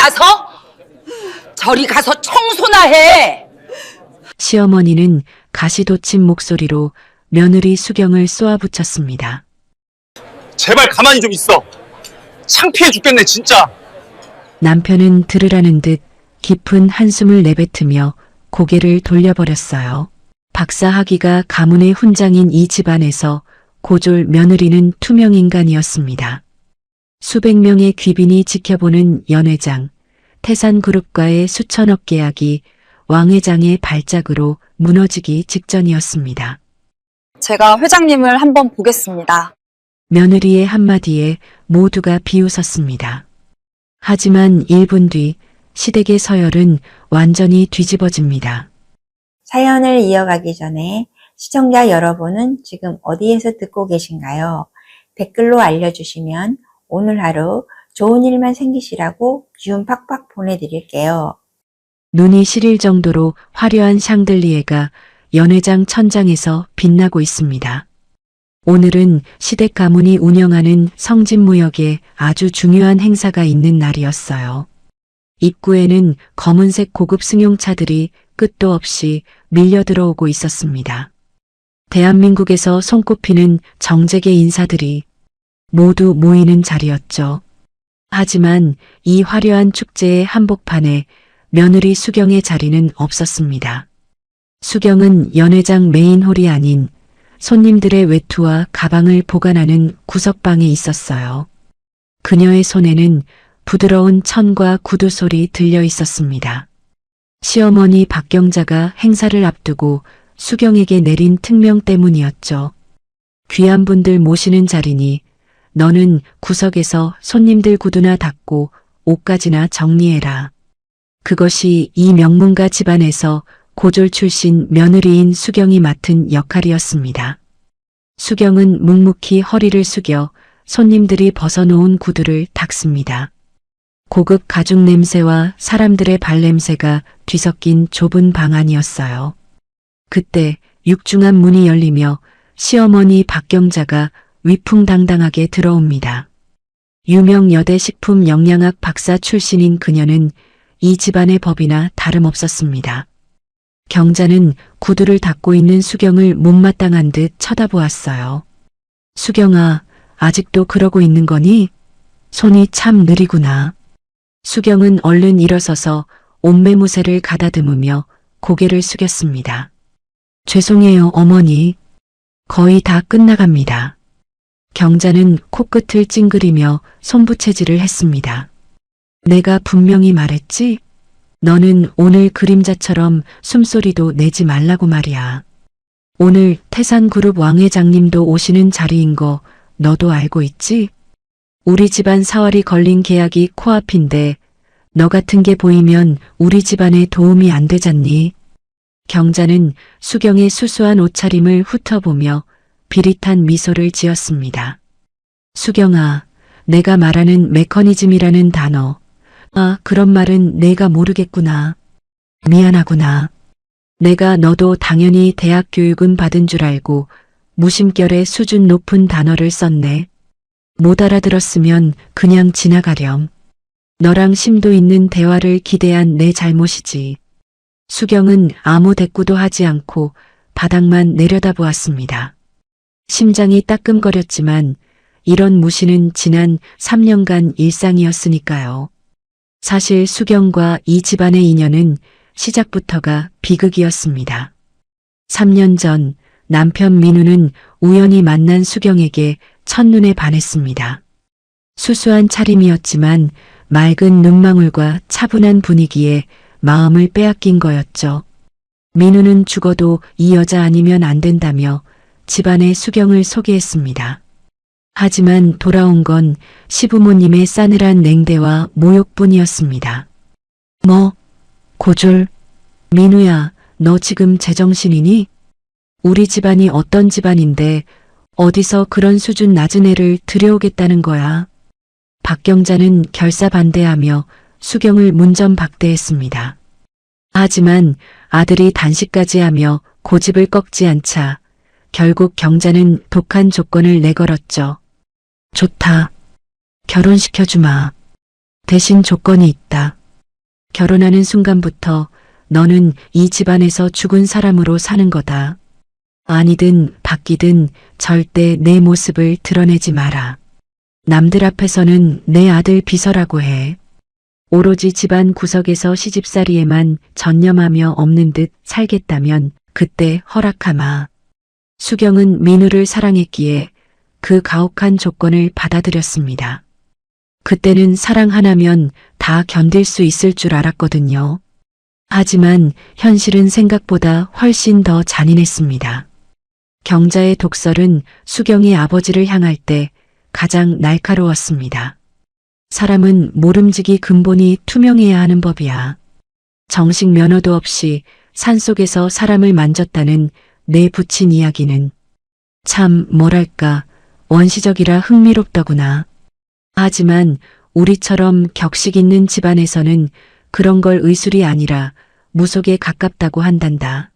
나서? 저리 가서 청소나 해. 시어머니는 가시돋친 목소리로 며느리 수경을 쏘아붙였습니다. 제발 가만히 좀 있어. 창피해 죽겠네 진짜. 남편은 들으라는 듯 깊은 한숨을 내뱉으며 고개를 돌려버렸어요. 박사학위가 가문의 훈장인 이 집안에서 고졸 며느리는 투명인간이었습니다. 수백 명의 귀빈이 지켜보는 연회장, 태산그룹과의 수천억 계약이 왕 회장의 발작으로 무너지기 직전이었습니다. 제가 회장님을 한번 보겠습니다. 며느리의 한마디에 모두가 비웃었습니다. 하지만 1분 뒤 시댁의 서열은 완전히 뒤집어집니다. 사연을 이어가기 전에 시청자 여러분은 지금 어디에서 듣고 계신가요? 댓글로 알려주시면 오늘 하루 좋은 일만 생기시라고 기운 팍팍 보내드릴게요. 눈이 시릴 정도로 화려한 샹들리에가 연회장 천장에서 빛나고 있습니다. 오늘은 시댁 가문이 운영하는 성진무역에 아주 중요한 행사가 있는 날이었어요. 입구에는 검은색 고급 승용차들이 끝도 없이 밀려 들어오고 있었습니다. 대한민국에서 손꼽히는 정재계 인사들이 모두 모이는 자리였죠. 하지만 이 화려한 축제의 한복판에 며느리 수경의 자리는 없었습니다. 수경은 연회장 메인홀이 아닌 손님들의 외투와 가방을 보관하는 구석방에 있었어요. 그녀의 손에는 부드러운 천과 구두 소리 들려 있었습니다. 시어머니 박경자가 행사를 앞두고 수경에게 내린 특명 때문이었죠. 귀한 분들 모시는 자리니 너는 구석에서 손님들 구두나 닦고 옷가지나 정리해라. 그것이 이 명문가 집안에서 고졸 출신 며느리인 수경이 맡은 역할이었습니다. 수경은 묵묵히 허리를 숙여 손님들이 벗어놓은 구두를 닦습니다. 고급 가죽 냄새와 사람들의 발냄새가 뒤섞인 좁은 방 안이었어요. 그때 육중한 문이 열리며 시어머니 박경자가 위풍당당하게 들어옵니다. 유명 여대 식품 영양학 박사 출신인 그녀는 이 집안의 법이나 다름없었습니다. 경자는 구두를 닦고 있는 수경을 못마땅한 듯 쳐다보았어요. 수경아, 아직도 그러고 있는 거니? 손이 참 느리구나. 수경은 얼른 일어서서 옷매무새를 가다듬으며 고개를 숙였습니다. 죄송해요, 어머니. 거의 다 끝나갑니다. 경자는 코끝을 찡그리며 손부채질을 했습니다. 내가 분명히 말했지? 너는 오늘 그림자처럼 숨소리도 내지 말라고 말이야. 오늘 태산그룹 왕 회장님도 오시는 자리인 거 너도 알고 있지? 우리 집안 사활이 걸린 계약이 코앞인데 너 같은 게 보이면 우리 집안에 도움이 안 되잖니? 경자는 수경의 수수한 옷차림을 훑어보며 비릿한 미소를 지었습니다. 수경아, 내가 말하는 메커니즘이라는 단어. 아, 그런 말은 내가 모르겠구나. 미안하구나. 내가 너도 당연히 대학 교육은 받은 줄 알고 무심결에 수준 높은 단어를 썼네. 못 알아들었으면 그냥 지나가렴. 너랑 심도 있는 대화를 기대한 내 잘못이지. 수경은 아무 대꾸도 하지 않고 바닥만 내려다보았습니다. 심장이 따끔거렸지만 이런 무시는 지난 3년간 일상이었으니까요. 사실 수경과 이 집안의 인연은 시작부터가 비극이었습니다. 3년 전 남편 민우는 우연히 만난 수경에게 첫눈에 반했습니다. 수수한 차림이었지만 맑은 눈망울과 차분한 분위기에 마음을 빼앗긴 거였죠. 민우는 죽어도 이 여자 아니면 안 된다며 집안에 수경을 소개했습니다. 하지만 돌아온 건 시부모님의 싸늘한 냉대와 모욕뿐이었습니다. 뭐? 고졸? 민우야, 너 지금 제정신이니? 우리 집안이 어떤 집안인데 어디서 그런 수준 낮은 애를 들여오겠다는 거야. 박경자는 결사반대하며 수경을 문전박대했습니다. 하지만 아들이 단식까지 하며 고집을 꺾지 않자 결국 경자는 독한 조건을 내걸었죠. 좋다. 결혼시켜주마. 대신 조건이 있다. 결혼하는 순간부터 너는 이 집안에서 죽은 사람으로 사는 거다. 아니든 바뀌든 절대 내 모습을 드러내지 마라. 남들 앞에서는 내 아들 비서라고 해. 오로지 집안 구석에서 시집살이에만 전념하며 없는 듯 살겠다면 그때 허락하마. 수경은 민우를 사랑했기에 그 가혹한 조건을 받아들였습니다. 그때는 사랑 하나면 다 견딜 수 있을 줄 알았거든요. 하지만 현실은 생각보다 훨씬 더 잔인했습니다. 경자의 독설은 수경이 아버지를 향할 때 가장 날카로웠습니다. 사람은 모름지기 근본이 투명해야 하는 법이야. 정식 면허도 없이 산속에서 사람을 만졌다는 내 부친 이야기는 참 뭐랄까 원시적이라 흥미롭더구나. 하지만 우리처럼 격식 있는 집안에서는 그런 걸 의술이 아니라 무속에 가깝다고 한단다.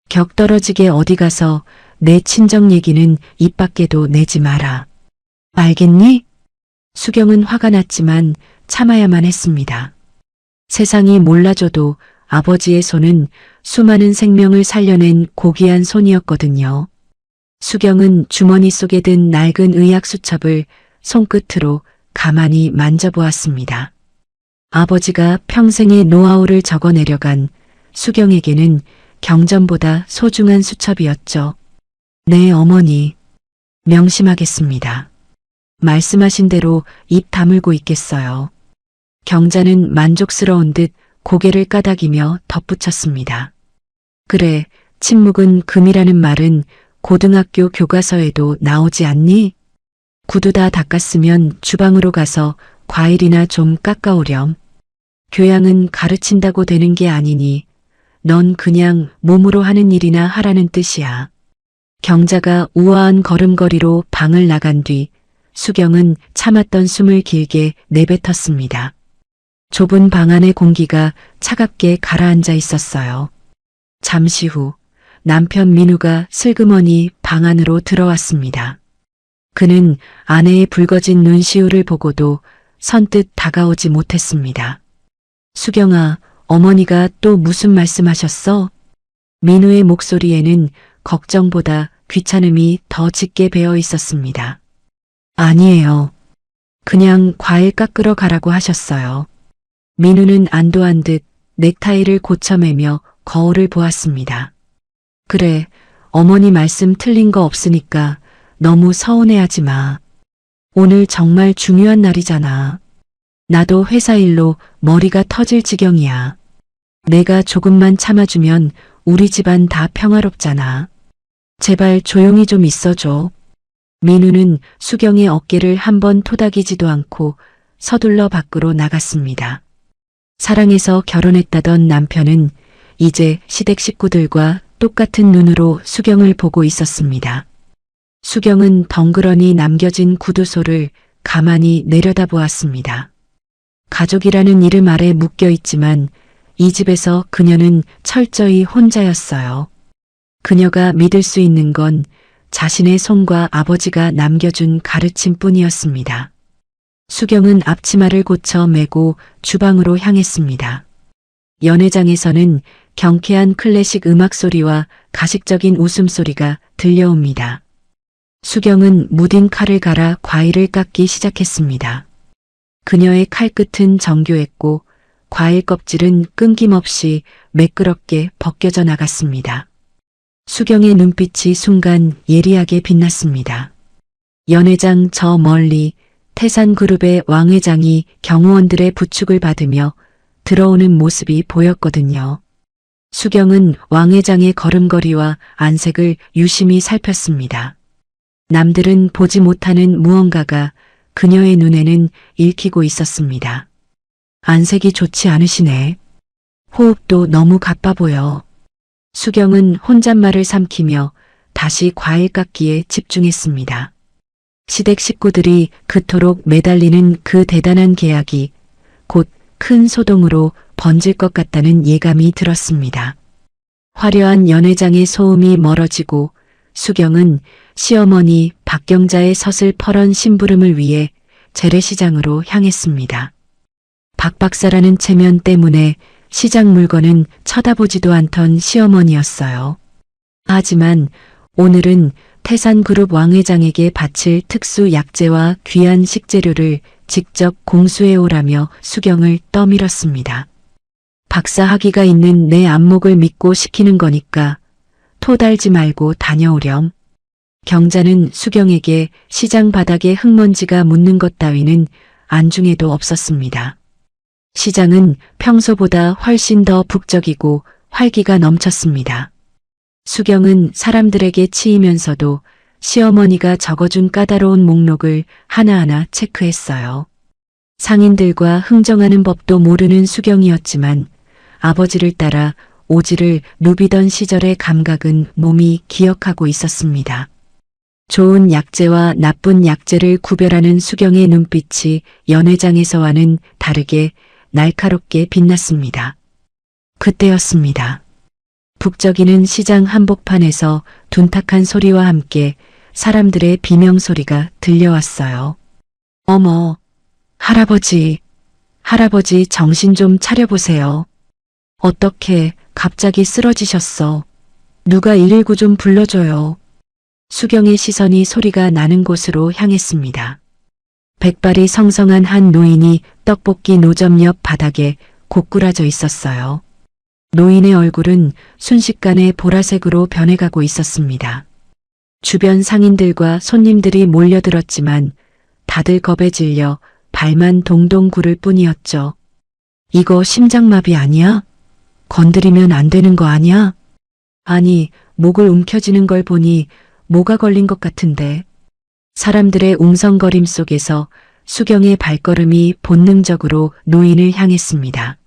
격 떨어지게 어디 가서 내 친정 얘기는 입 밖에도 내지 마라. 알겠니? 수경은 화가 났지만 참아야만 했습니다. 세상이 몰라줘도 아버지의 손은 수많은 생명을 살려낸 고귀한 손이었거든요. 수경은 주머니 속에 든 낡은 의학 수첩을 손끝으로 가만히 만져보았습니다. 아버지가 평생의 노하우를 적어내려간 수경에게는 경전보다 소중한 수첩이었죠. 네, 어머니. 명심하겠습니다. 말씀하신 대로 입 다물고 있겠어요. 경자는 만족스러운 듯 고개를 까닥이며 덧붙였습니다. 그래, 침묵은 금이라는 말은 고등학교 교과서에도 나오지 않니? 구두 다 닦았으면 주방으로 가서 과일이나 좀 깎아오렴. 교양은 가르친다고 되는 게 아니니 넌 그냥 몸으로 하는 일이나 하라는 뜻이야. 경자가 우아한 걸음걸이로 방을 나간 뒤 수경은 참았던 숨을 길게 내뱉었습니다. 좁은 방 안의 공기가 차갑게 가라앉아 있었어요. 잠시 후 남편 민우가 슬그머니 방 안으로 들어왔습니다. 그는 아내의 붉어진 눈시울을 보고도 선뜻 다가오지 못했습니다. 수경아, 어머니가 또 무슨 말씀하셨어? 민우의 목소리에는 걱정보다 귀찮음이 더 짙게 배어 있었습니다. 아니에요. 그냥 과일 깎으러 가라고 하셨어요. 민우는 안도한 듯 넥타이를 고쳐매며 거울을 보았습니다. 그래, 어머니 말씀 틀린 거 없으니까 너무 서운해하지 마. 오늘 정말 중요한 날이잖아. 나도 회사 일로 머리가 터질 지경이야. 내가 조금만 참아주면 우리 집안 다 평화롭잖아. 제발 조용히 좀 있어줘. 민우는 수경의 어깨를 한번 토닥이지도 않고 서둘러 밖으로 나갔습니다. 사랑해서 결혼했다던 남편은 이제 시댁 식구들과 똑같은 눈으로 수경을 보고 있었습니다. 수경은 덩그러니 남겨진 구두소를 가만히 내려다보았습니다. 가족이라는 이름 아래 묶여 있지만 이 집에서 그녀는 철저히 혼자였어요. 그녀가 믿을 수 있는 건 자신의 손과 아버지가 남겨준 가르침뿐이었습니다. 수경은 앞치마를 고쳐 매고 주방으로 향했습니다. 연회장에서는 경쾌한 클래식 음악 소리와 가식적인 웃음소리가 들려옵니다. 수경은 무딘 칼을 갈아 과일을 깎기 시작했습니다. 그녀의 칼끝은 정교했고 과일 껍질은 끊김없이 매끄럽게 벗겨져 나갔습니다. 수경의 눈빛이 순간 예리하게 빛났습니다. 연회장 저 멀리 태산그룹의 왕 회장이 경호원들의 부축을 받으며 들어오는 모습이 보였거든요. 수경은 왕 회장의 걸음걸이와 안색을 유심히 살폈습니다. 남들은 보지 못하는 무언가가 그녀의 눈에는 읽히고 있었습니다. 안색이 좋지 않으시네. 호흡도 너무 가빠 보여. 수경은 혼잣말을 삼키며 다시 과일 깎기에 집중했습니다. 시댁 식구들이 그토록 매달리는 그 대단한 계약이 곧 큰 소동으로 번질 것 같다는 예감이 들었습니다. 화려한 연회장의 소음이 멀어지고 수경은 시어머니 박경자의 서슬 퍼런 심부름을 위해 재래시장으로 향했습니다. 박 박사라는 체면 때문에 시장 물건은 쳐다보지도 않던 시어머니였어요. 하지만 오늘은 태산그룹 왕 회장에게 바칠 특수 약재와 귀한 식재료를 직접 공수해 오라며 수경을 떠밀었습니다. 박사 학위가 있는 내 안목을 믿고 시키는 거니까 토 달지 말고 다녀오렴. 경자는 수경에게 시장 바닥에 흙먼지가 묻는 것 따위는 안중에도 없었습니다. 시장은 평소보다 훨씬 더 북적이고 활기가 넘쳤습니다. 수경은 사람들에게 치이면서도 시어머니가 적어준 까다로운 목록을 하나하나 체크했어요. 상인들과 흥정하는 법도 모르는 수경이었지만 아버지를 따라 오지를 누비던 시절의 감각은 몸이 기억하고 있었습니다. 좋은 약재와 나쁜 약재를 구별하는 수경의 눈빛이 연회장에서와는 다르게 날카롭게 빛났습니다. 그때였습니다. 북적이는 시장 한복판에서 둔탁한 소리와 함께 사람들의 비명소리가 들려왔어요. 어머, 할아버지, 할아버지 정신 좀 차려보세요. 어떻게 갑자기 쓰러지셨어? 누가 119 좀 불러줘요. 수경의 시선이 소리가 나는 곳으로 향했습니다. 백발이 성성한 한 노인이 떡볶이 노점 옆 바닥에 고꾸라져 있었어요. 노인의 얼굴은 순식간에 보라색으로 변해가고 있었습니다. 주변 상인들과 손님들이 몰려들었지만 다들 겁에 질려 발만 동동 구를 뿐이었죠. 이거 심장마비 아니야? 건드리면 안 되는 거 아니야? 아니, 목을 움켜쥐는 걸 보니 뭐가 걸린 것 같은데. 사람들의 웅성거림 속에서 수경의 발걸음이 본능적으로 노인을 향했습니다.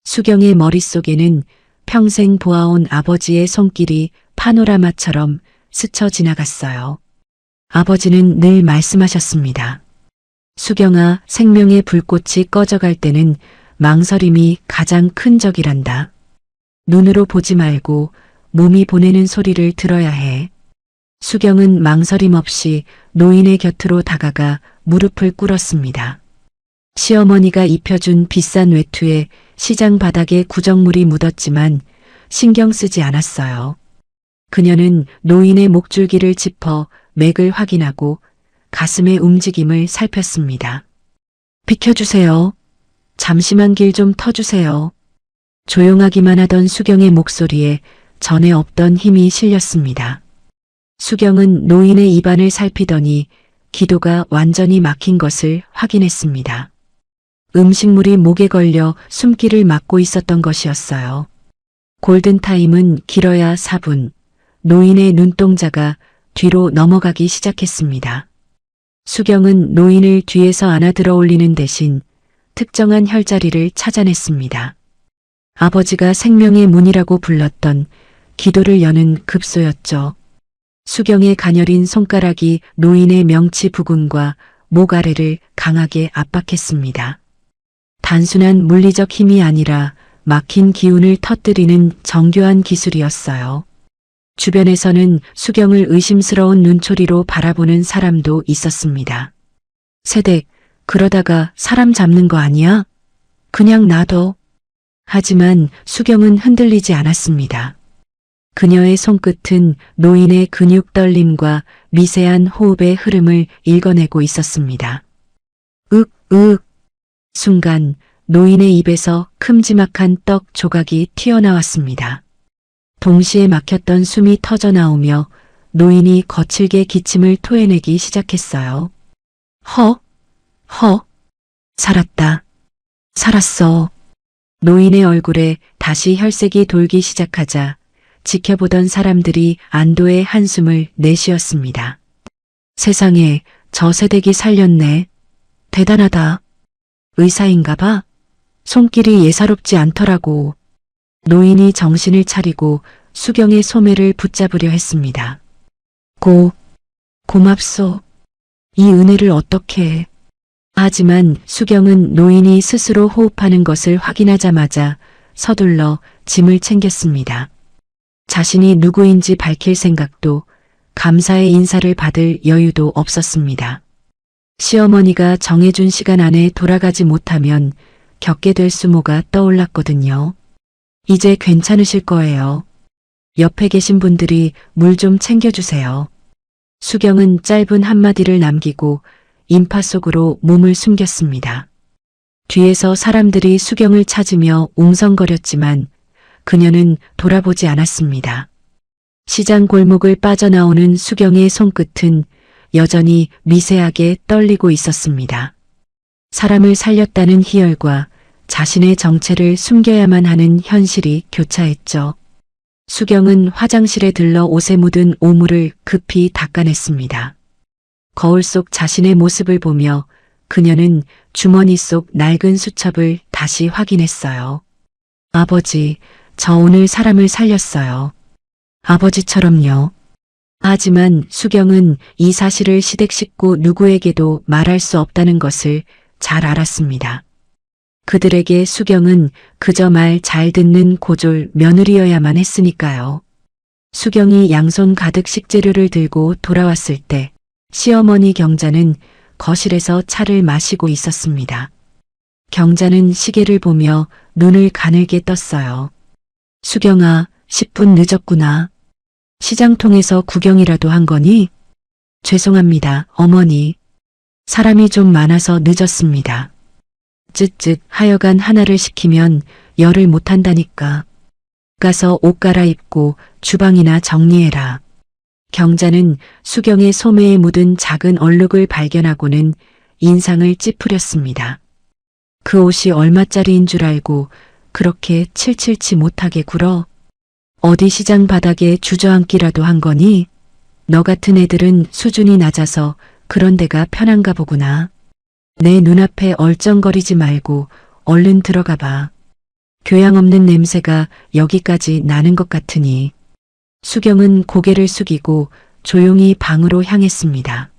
수경의 머릿속에는 평생 보아온 아버지의 손길이 파노라마처럼 스쳐 지나갔어요. 아버지는 늘 말씀하셨습니다. 수경아, 생명의 불꽃이 꺼져갈 때는 망설임이 가장 큰 적이란다. 눈으로 보지 말고 몸이 보내는 소리를 들어야 해. 수경은 망설임 없이 노인의 곁으로 다가가 무릎을 꿇었습니다. 시어머니가 입혀준 비싼 외투에 시장 바닥에 구정물이 묻었지만 신경 쓰지 않았어요. 그녀는 노인의 목줄기를 짚어 맥을 확인하고 가슴의 움직임을 살폈습니다. 비켜주세요. 잠시만 길 좀 터주세요. 조용하기만 하던 수경의 목소리에 전에 없던 힘이 실렸습니다. 수경은 노인의 입안을 살피더니 기도가 완전히 막힌 것을 확인했습니다. 음식물이 목에 걸려 숨기를 막고 있었던 것이었어요. 골든타임은 길어야 4분. 노인의 눈동자가 뒤로 넘어가기 시작했습니다. 수경은 노인을 뒤에서 안아 들어 올리는 대신 특정한 혈자리를 찾아냈습니다. 아버지가 생명의 문이라고 불렀던 기도를 여는 급소였죠. 수경의 가녀린 손가락이 노인의 명치 부근과 목 아래를 강하게 압박했습니다. 단순한 물리적 힘이 아니라 막힌 기운을 터뜨리는 정교한 기술이었어요. 주변에서는 수경을 의심스러운 눈초리로 바라보는 사람도 있었습니다. 세댁, 그러다가 사람 잡는 거 아니야? 그냥 놔둬. 하지만 수경은 흔들리지 않았습니다. 그녀의 손끝은 노인의 근육 떨림과 미세한 호흡의 흐름을 읽어내고 있었습니다. 순간 노인의 입에서 큼지막한 떡 조각이 튀어나왔습니다. 동시에 막혔던 숨이 터져나오며 노인이 거칠게 기침을 토해내기 시작했어요. 살았다. 살았어. 노인의 얼굴에 다시 혈색이 돌기 시작하자 지켜보던 사람들이 안도의 한숨을 내쉬었습니다. 세상에, 저 세댁이 살렸네. 대단하다. 의사인가 봐. 손길이 예사롭지 않더라고. 노인이 정신을 차리고 수경의 소매를 붙잡으려 했습니다. 고맙소. 이 은혜를 어떻게 해. 하지만 수경은 노인이 스스로 호흡하는 것을 확인하자마자 서둘러 짐을 챙겼습니다. 자신이 누구인지 밝힐 생각도 감사의 인사를 받을 여유도 없었습니다. 시어머니가 정해준 시간 안에 돌아가지 못하면 겪게 될 수모가 떠올랐거든요. 이제 괜찮으실 거예요. 옆에 계신 분들이 물 좀 챙겨주세요. 수경은 짧은 한마디를 남기고 인파 속으로 몸을 숨겼습니다. 뒤에서 사람들이 수경을 찾으며 웅성거렸지만 그녀는 돌아보지 않았습니다. 시장 골목을 빠져나오는 수경의 손끝은 여전히 미세하게 떨리고 있었습니다. 사람을 살렸다는 희열과 자신의 정체를 숨겨야만 하는 현실이 교차했죠. 수경은 화장실에 들러 옷에 묻은 오물을 급히 닦아냈습니다. 거울 속 자신의 모습을 보며 그녀는 주머니 속 낡은 수첩을 다시 확인했어요. 아버지, 저 오늘 사람을 살렸어요. 아버지처럼요. 하지만 수경은 이 사실을 시댁 식구 누구에게도 말할 수 없다는 것을 잘 알았습니다. 그들에게 수경은 그저 말 잘 듣는 고졸 며느리여야만 했으니까요. 수경이 양손 가득 식재료를 들고 돌아왔을 때 시어머니 경자는 거실에서 차를 마시고 있었습니다. 경자는 시계를 보며 눈을 가늘게 떴어요. 수경아, 10분 늦었구나. 시장통에서 구경이라도 한 거니? 죄송합니다, 어머니. 사람이 좀 많아서 늦었습니다. 쯧쯧 하여간 하나를 시키면 열을 못한다니까. 가서 옷 갈아입고 주방이나 정리해라. 경자는 수경의 소매에 묻은 작은 얼룩을 발견하고는 인상을 찌푸렸습니다. 그 옷이 얼마짜리인 줄 알고 그렇게 칠칠치 못하게 굴어? 어디 시장 바닥에 주저앉기라도 한 거니? 너 같은 애들은 수준이 낮아서 그런 데가 편한가 보구나. 내 눈앞에 얼쩡거리지 말고 얼른 들어가 봐. 교양 없는 냄새가 여기까지 나는 것 같으니. 수경은 고개를 숙이고 조용히 방으로 향했습니다.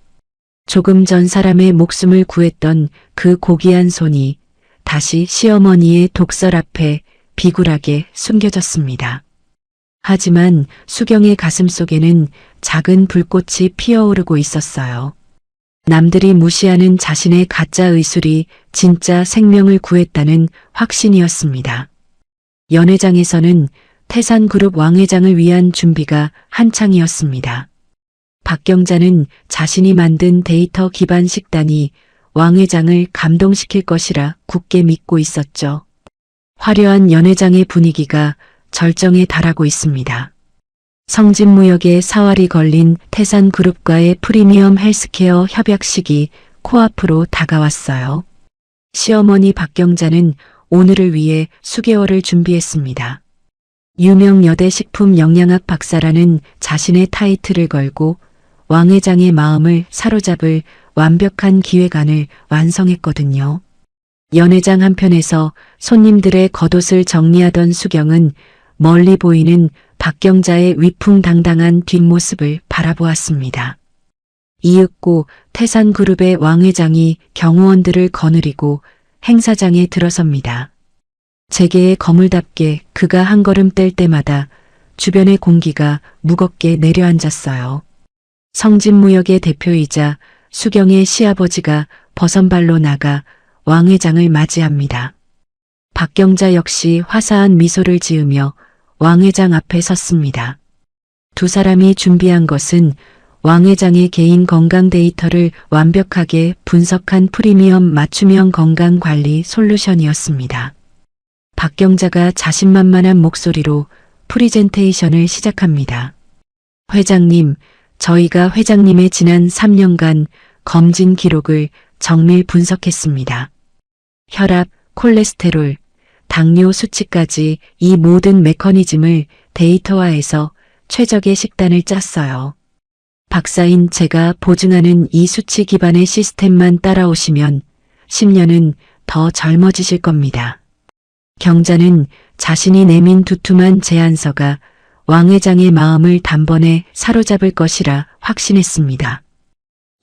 조금 전 사람의 목숨을 구했던 그 고귀한 손이 다시 시어머니의 독설 앞에 비굴하게 숨겨졌습니다. 하지만 수경의 가슴 속에는 작은 불꽃이 피어오르고 있었어요. 남들이 무시하는 자신의 가짜 의술이 진짜 생명을 구했다는 확신이었습니다. 연회장에서는 태산그룹 왕회장을 위한 준비가 한창이었습니다. 박경자는 자신이 만든 데이터 기반 식단이 왕회장을 감동시킬 것이라 굳게 믿고 있었죠. 화려한 연회장의 분위기가 절정에 달하고 있습니다. 성진무역에 사활이 걸린 태산그룹과의 프리미엄 헬스케어 협약식이 코앞으로 다가왔어요. 시어머니 박경자는 오늘을 위해 수개월을 준비했습니다. 유명 여대 식품 영양학 박사라는 자신의 타이틀을 걸고 왕 회장의 마음을 사로잡을 완벽한 기획안을 완성했거든요. 연회장 한편에서 손님들의 겉옷을 정리하던 수경은 멀리 보이는 박경자의 위풍당당한 뒷모습을 바라보았습니다. 이윽고 태산그룹의 왕 회장이 경호원들을 거느리고 행사장에 들어섭니다. 재계의 거물답게 그가 한 걸음 뗄 때마다 주변의 공기가 무겁게 내려앉았어요. 성진무역의 대표이자 수경의 시아버지가 버선발로 나가 왕 회장을 맞이합니다. 박경자 역시 화사한 미소를 지으며 왕 회장 앞에 섰습니다. 두 사람이 준비한 것은 왕 회장의 개인 건강 데이터를 완벽하게 분석한 프리미엄 맞춤형 건강관리 솔루션이었습니다. 박경자가 자신만만한 목소리로 프리젠테이션을 시작합니다. 회장님, 저희가 회장님의 지난 3년간 검진 기록을 정밀 분석했습니다. 혈압, 콜레스테롤, 당뇨 수치까지 이 모든 메커니즘을 데이터화해서 최적의 식단을 짰어요. 박사인 제가 보증하는 이 수치 기반의 시스템만 따라오시면 10년은 더 젊어지실 겁니다. 경자는 자신이 내민 두툼한 제안서가 왕 회장의 마음을 단번에 사로잡을 것이라 확신했습니다.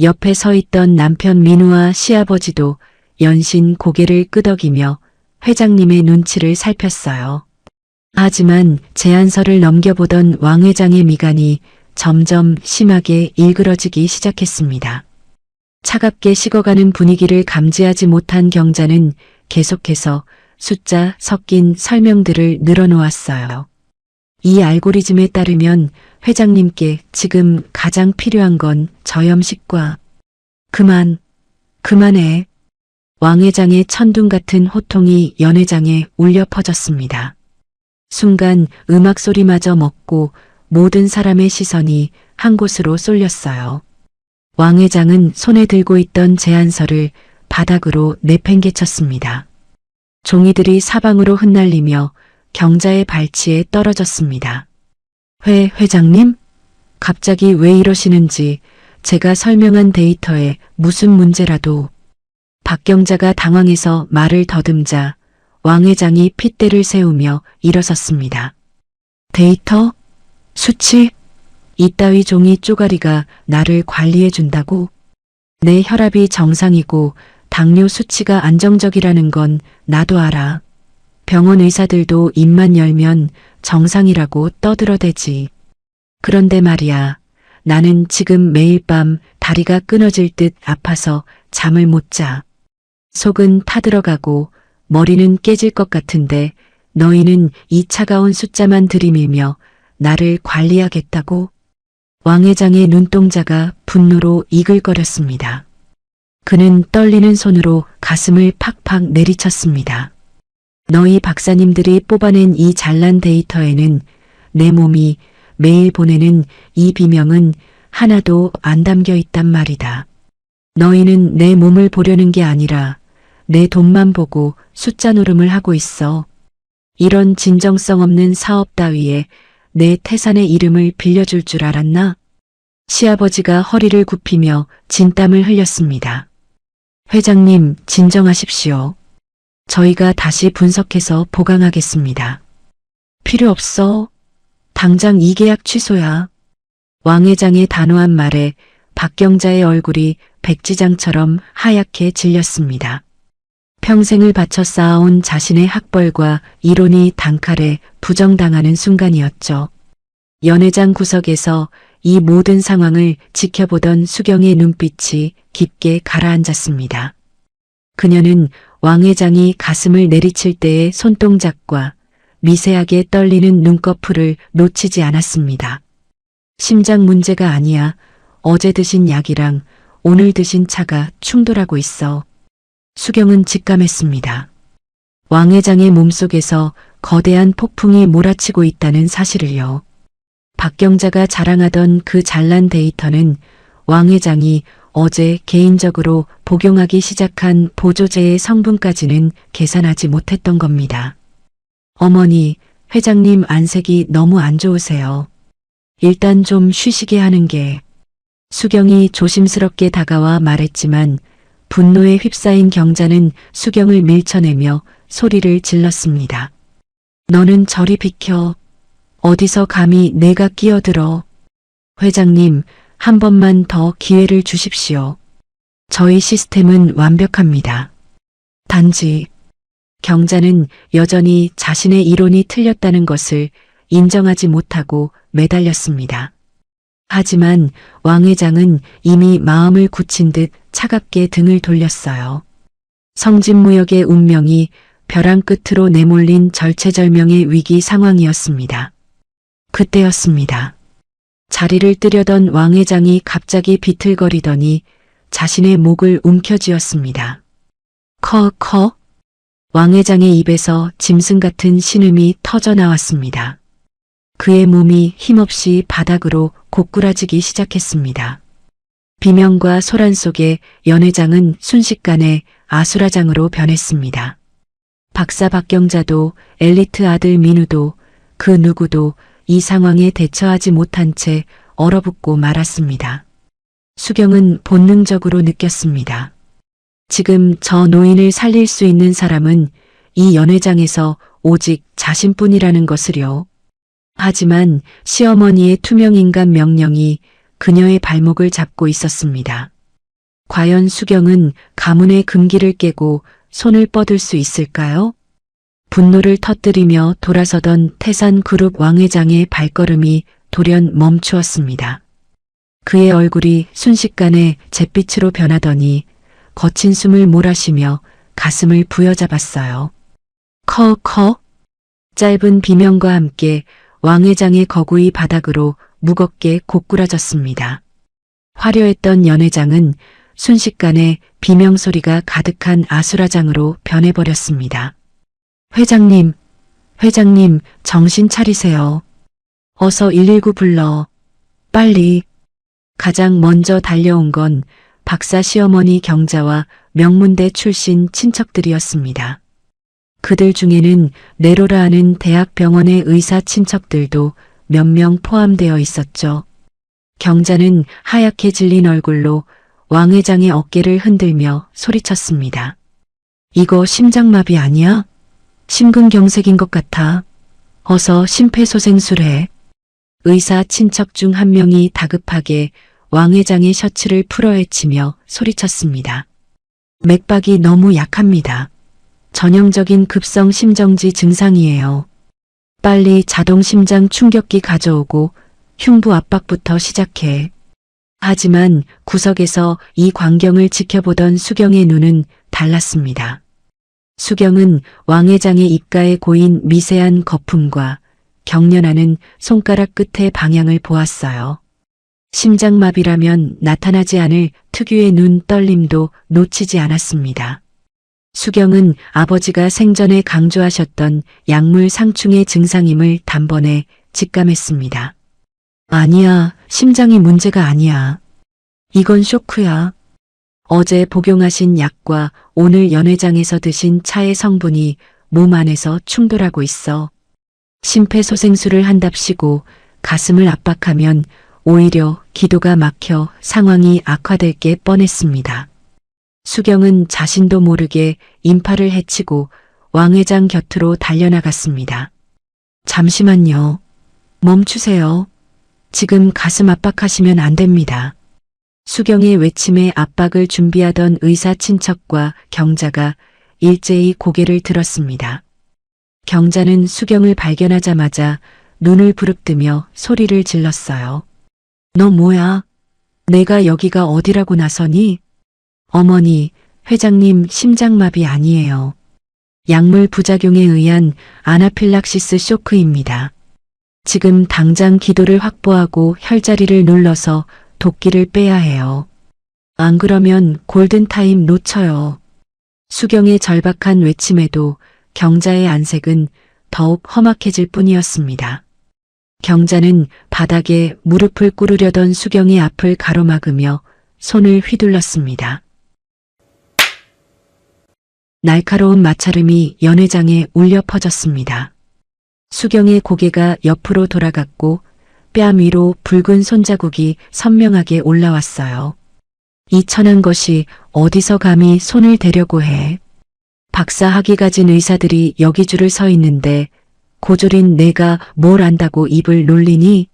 옆에 서 있던 남편 민우와 시아버지도 연신 고개를 끄덕이며 회장님의 눈치를 살폈어요. 하지만 제안서를 넘겨보던 왕 회장의 미간이 점점 심하게 일그러지기 시작했습니다. 차갑게 식어가는 분위기를 감지하지 못한 경자는 계속해서 숫자 섞인 설명들을 늘어놓았어요. 이 알고리즘에 따르면 회장님께 지금 가장 필요한 건 저염식과 그만해. 왕 회장의 천둥 같은 호통이 연 회장에 울려 퍼졌습니다. 순간 음악 소리마저 먹고 모든 사람의 시선이 한 곳으로 쏠렸어요. 왕 회장은 손에 들고 있던 제안서를 바닥으로 내팽개쳤습니다. 종이들이 사방으로 흩날리며 경자의 발치에 떨어졌습니다. 회장님? 갑자기 왜 이러시는지 제가 설명한 데이터에 무슨 문제라도. 박경자가 당황해서 말을 더듬자 왕 회장이 핏대를 세우며 일어섰습니다. 데이터? 수치? 이따위 종이 쪼가리가 나를 관리해준다고? 내 혈압이 정상이고 당뇨 수치가 안정적이라는 건 나도 알아. 병원 의사들도 입만 열면 정상이라고 떠들어대지. 그런데 말이야, 나는 지금 매일 밤 다리가 끊어질 듯 아파서 잠을 못 자. 속은 타들어가고 머리는 깨질 것 같은데 너희는 이 차가운 숫자만 들이밀며 나를 관리하겠다고? 왕 회장의 눈동자가 분노로 이글거렸습니다. 그는 떨리는 손으로 가슴을 팍팍 내리쳤습니다. 너희 박사님들이 뽑아낸 이 잘난 데이터에는 내 몸이 매일 보내는 이 비명은 하나도 안 담겨 있단 말이다. 너희는 내 몸을 보려는 게 아니라 내 돈만 보고 숫자 노름을 하고 있어. 이런 진정성 없는 사업 따위에 내 태산의 이름을 빌려줄 줄 알았나? 시아버지가 허리를 굽히며 진땀을 흘렸습니다. 회장님, 진정하십시오. 저희가 다시 분석해서 보강하겠습니다. 필요 없어. 당장 이 계약 취소야. 왕 회장의 단호한 말에 박경자의 얼굴이 백지장처럼 하얗게 질렸습니다. 평생을 바쳐 쌓아온 자신의 학벌과 이론이 단칼에 부정당하는 순간이었죠. 연 회장 구석에서 이 모든 상황을 지켜보던 수경의 눈빛이 깊게 가라앉았습니다. 그녀는 왕 회장이 가슴을 내리칠 때의 손동작과 미세하게 떨리는 눈꺼풀을 놓치지 않았습니다. 심장 문제가 아니야. 어제 드신 약이랑 오늘 드신 차가 충돌하고 있어. 수경은 직감했습니다. 왕 회장의 몸속에서 거대한 폭풍이 몰아치고 있다는 사실을요. 박경자가 자랑하던 그 잘난 데이터는 왕 회장이 어제 개인적으로 복용하기 시작한 보조제의 성분까지는 계산하지 못했던 겁니다. 어머니, 회장님 안색이 너무 안 좋으세요. 일단 좀 쉬시게 하는 게. 수경이 조심스럽게 다가와 말했지만 분노에 휩싸인 경자는 수경을 밀쳐내며 소리를 질렀습니다. 너는 저리 비켜. 어디서 감히 내가 끼어들어. 회장님, 한 번만 더 기회를 주십시오. 저희 시스템은 완벽합니다. 단지 경자는 여전히 자신의 이론이 틀렸다는 것을 인정하지 못하고 매달렸습니다. 하지만 왕 회장은 이미 마음을 굳힌 듯 차갑게 등을 돌렸어요. 성진무역의 운명이 벼랑 끝으로 내몰린 절체절명의 위기 상황이었습니다. 그때였습니다. 자리를 뜨려던 왕 회장이 갑자기 비틀거리더니 자신의 목을 움켜쥐었습니다. 왕 회장의 입에서 짐승 같은 신음이 터져 나왔습니다. 그의 몸이 힘없이 바닥으로 고꾸라지기 시작했습니다. 비명과 소란 속에 연 회장은 순식간에 아수라장으로 변했습니다. 박사 박경자도 엘리트 아들 민우도 그 누구도 이 상황에 대처하지 못한 채 얼어붙고 말았습니다. 수경은 본능적으로 느꼈습니다. 지금 저 노인을 살릴 수 있는 사람은 이 연 회장에서 오직 자신뿐이라는 것을요. 하지만 시어머니의 투명인간 명령이 그녀의 발목을 잡고 있었습니다. 과연 수경은 가문의 금기를 깨고 손을 뻗을 수 있을까요? 분노를 터뜨리며 돌아서던 태산그룹 왕 회장의 발걸음이 돌연 멈추었습니다. 그의 얼굴이 순식간에 잿빛으로 변하더니 거친 숨을 몰아쉬며 가슴을 부여잡았어요. 커. 짧은 비명과 함께 왕 회장의 거구이 바닥으로 무겁게 고꾸라졌습니다. 화려했던 연회장은 순식간에 비명 소리가 가득한 아수라장으로 변해버렸습니다. 회장님, 정신 차리세요. 어서 119 불러. 빨리. 가장 먼저 달려온 건 박사 시어머니 경자와 명문대 출신 친척들이었습니다. 그들 중에는 네로라 하는 대학병원의 의사 친척들도 몇 명 포함되어 있었죠. 경자는 하얗게 질린 얼굴로 왕 회장의 어깨를 흔들며 소리쳤습니다. 이거 심장마비 아니야? 심근경색인 것 같아. 어서 심폐소생술해. 의사 친척 중 한 명이 다급하게 왕 회장의 셔츠를 풀어헤치며 소리쳤습니다. 맥박이 너무 약합니다. 전형적인 급성 심정지 증상이에요. 빨리 자동 심장 충격기 가져오고 흉부 압박부터 시작해. 하지만 구석에서 이 광경을 지켜보던 수경의 눈은 달랐습니다. 수경은 왕 회장의 입가에 고인 미세한 거품과 경련하는 손가락 끝의 방향을 보았어요. 심장마비라면 나타나지 않을 특유의 눈 떨림도 놓치지 않았습니다. 수경은 아버지가 생전에 강조하셨던 약물 상충의 증상임을 단번에 직감했습니다. 아니야, 심장이 문제가 아니야. 이건 쇼크야. 어제 복용하신 약과 오늘 연회장에서 드신 차의 성분이 몸 안에서 충돌하고 있어. 심폐소생술을 한답시고 가슴을 압박하면 오히려 기도가 막혀 상황이 악화될 게 뻔했습니다. 수경은 자신도 모르게 인파를 헤치고 왕 회장 곁으로 달려나갔습니다. 잠시만요. 멈추세요. 지금 가슴 압박하시면 안 됩니다. 수경의 외침에 압박을 준비하던 의사 친척과 경자가 일제히 고개를 들었습니다. 경자는 수경을 발견하자마자 눈을 부릅뜨며 소리를 질렀어요. 너 뭐야? 내가 여기가 어디라고 나서니? 어머니, 회장님 심장마비 아니에요. 약물 부작용에 의한 아나필락시스 쇼크입니다. 지금 당장 기도를 확보하고 혈자리를 눌러서 도끼를 빼야 해요. 안 그러면 골든타임 놓쳐요. 수경의 절박한 외침에도 경자의 안색은 더욱 험악해질 뿐이었습니다. 경자는 바닥에 무릎을 꿇으려던 수경의 앞을 가로막으며 손을 휘둘렀습니다. 날카로운 마찰음이 연회장에 울려 퍼졌습니다. 수경의 고개가 옆으로 돌아갔고 뺨 위로 붉은 손자국이 선명하게 올라왔어요. 이 천한 것이 어디서 감히 손을 대려고 해. 박사 학위 가진 의사들이 여기 줄을 서 있는데 고졸인 내가 뭘 안다고 입을 놀리니?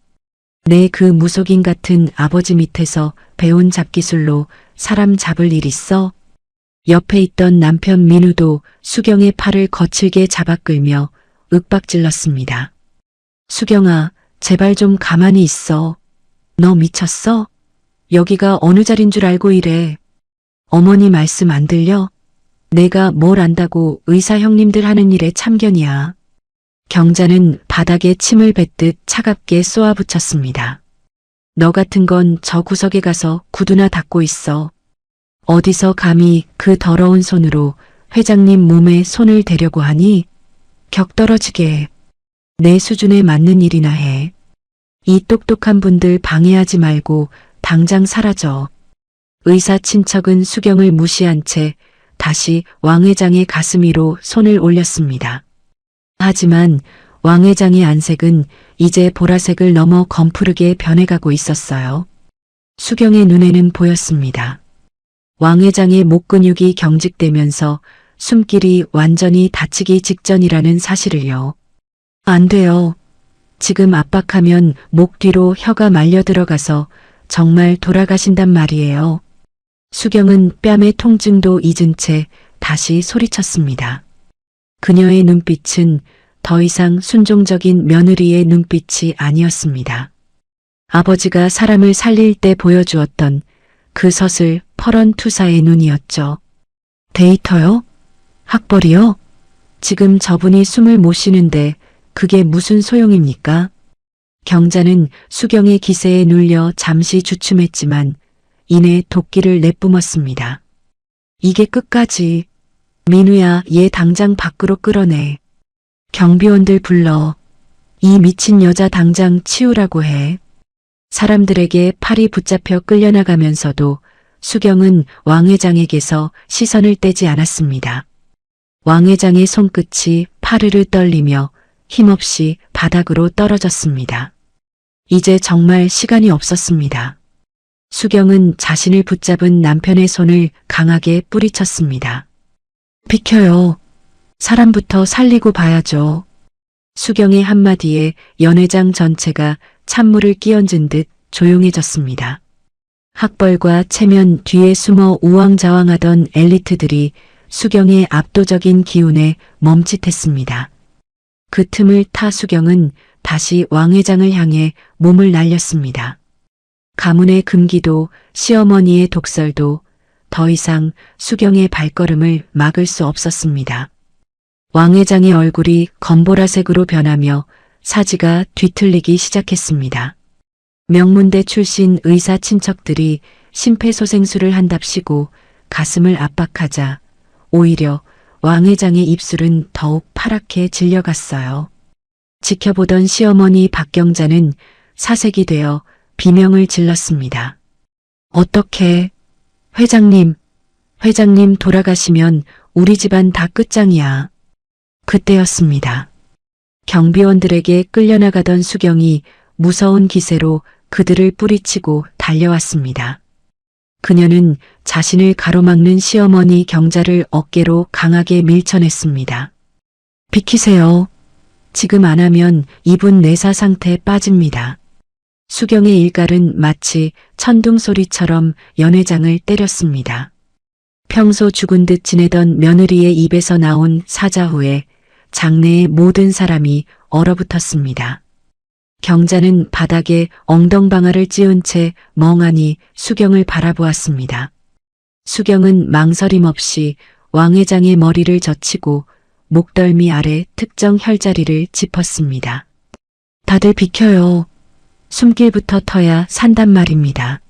내 그 무속인 같은 아버지 밑에서 배운 잡기술로 사람 잡을 일 있어? 옆에 있던 남편 민우도 수경의 팔을 거칠게 잡아 끌며 윽박질렀습니다. 수경아, 제발 좀 가만히 있어. 너 미쳤어? 여기가 어느 자리인 줄 알고 이래. 어머니 말씀 안 들려? 내가 뭘 안다고 의사 형님들 하는 일에 참견이야. 경자는 바닥에 침을 뱉듯 차갑게 쏘아붙였습니다. 너 같은 건 저 구석에 가서 구두나 닦고 있어. 어디서 감히 그 더러운 손으로 회장님 몸에 손을 대려고 하니? 격떨어지게. 내 수준에 맞는 일이나 해. 이 똑똑한 분들 방해하지 말고 당장 사라져. 의사 친척은 수경을 무시한 채 다시 왕 회장의 가슴 위로 손을 올렸습니다. 하지만 왕 회장의 안색은 이제 보라색을 넘어 검푸르게 변해가고 있었어요. 수경의 눈에는 보였습니다. 왕 회장의 목 근육이 경직되면서 숨길이 완전히 닫히기 직전이라는 사실을요. 안 돼요. 지금 압박하면 목 뒤로 혀가 말려 들어가서 정말 돌아가신단 말이에요. 수경은 뺨의 통증도 잊은 채 다시 소리쳤습니다. 그녀의 눈빛은 더 이상 순종적인 며느리의 눈빛이 아니었습니다. 아버지가 사람을 살릴 때 보여주었던 그 서슬 퍼런 투사의 눈이었죠. 데이터요? 학벌이요? 지금 저분이 숨을 못 쉬는데 그게 무슨 소용입니까? 경자는 수경의 기세에 눌려 잠시 주춤했지만 이내 도끼를 내뿜었습니다. 이게 끝까지. 민우야, 얘 당장 밖으로 끌어내. 경비원들 불러. 이 미친 여자 당장 치우라고 해. 사람들에게 팔이 붙잡혀 끌려나가면서도 수경은 왕 회장에게서 시선을 떼지 않았습니다. 왕 회장의 손끝이 파르르 떨리며 힘없이 바닥으로 떨어졌습니다. 이제 정말 시간이 없었습니다. 수경은 자신을 붙잡은 남편의 손을 강하게 뿌리쳤습니다. 비켜요. 사람부터 살리고 봐야죠. 수경의 한마디에 연회장 전체가 찬물을 끼얹은 듯 조용해졌습니다. 학벌과 체면 뒤에 숨어 우왕좌왕하던 엘리트들이 수경의 압도적인 기운에 멈칫했습니다. 그 틈을 타 수경은 다시 왕 회장을 향해 몸을 날렸습니다. 가문의 금기도 시어머니의 독설도 더 이상 수경의 발걸음을 막을 수 없었습니다. 왕 회장의 얼굴이 검보라색으로 변하며 사지가 뒤틀리기 시작했습니다. 명문대 출신 의사 친척들이 심폐소생술을 한답시고 가슴을 압박하자 오히려 왕 회장의 입술은 더욱 파랗게 질려갔어요. 지켜보던 시어머니 박경자는 사색이 되어 비명을 질렀습니다. 어떻게? 회장님 돌아가시면 우리 집안 다 끝장이야. 그때였습니다. 경비원들에게 끌려나가던 수경이 무서운 기세로 그들을 뿌리치고 달려왔습니다. 그녀는 자신을 가로막는 시어머니 경자를 어깨로 강하게 밀쳐냈습니다. 비키세요. 지금 안 하면 이분 내사 상태에 빠집니다. 수경의 일갈은 마치 천둥 소리처럼 연회장을 때렸습니다. 평소 죽은 듯 지내던 며느리의 입에서 나온 사자 후에 장내의 모든 사람이 얼어붙었습니다. 경자는 바닥에 엉덩방아를 찌운 채 멍하니 수경을 바라보았습니다. 수경은 망설임 없이 왕 회장의 머리를 젖히고 목덜미 아래 특정 혈자리를 짚었습니다. 다들 비켜요. 숨길부터 터야 산단 말입니다.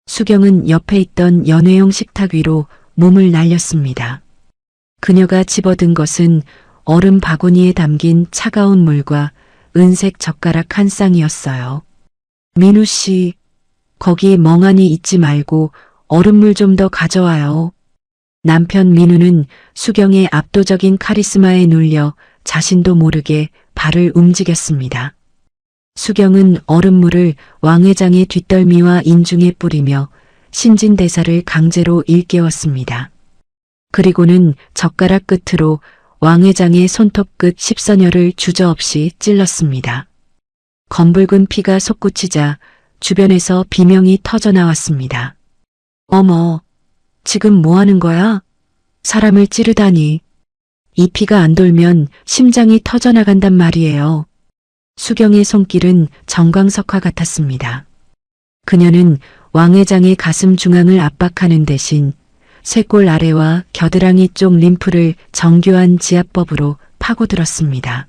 수경은 옆에 있던 연회용 식탁 위로 몸을 날렸습니다. 그녀가 집어든 것은 얼음 바구니에 담긴 차가운 물과 은색 젓가락 한 쌍이었어요. 민우 씨, 거기 멍하니 있지 말고 얼음물 좀 더 가져와요. 남편 민우는 수경의 압도적인 카리스마에 눌려 자신도 모르게 발을 움직였습니다. 수경은 얼음물을 왕 회장의 뒷덜미와 인중에 뿌리며 신진대사를 강제로 일깨웠습니다. 그리고는 젓가락 끝으로 왕 회장의 손톱 끝 십선혈을 주저없이 찔렀습니다. 검붉은 피가 솟구치자 주변에서 비명이 터져나왔습니다. 어머, 지금 뭐 하는 거야? 사람을 찌르다니. 이 피가 안 돌면 심장이 터져나간단 말이에요. 수경의 손길은 정광석화 같았습니다. 그녀는 왕 회장의 가슴 중앙을 압박하는 대신 쇄골 아래와 겨드랑이 쪽 림프를 정교한 지압법으로 파고들었습니다.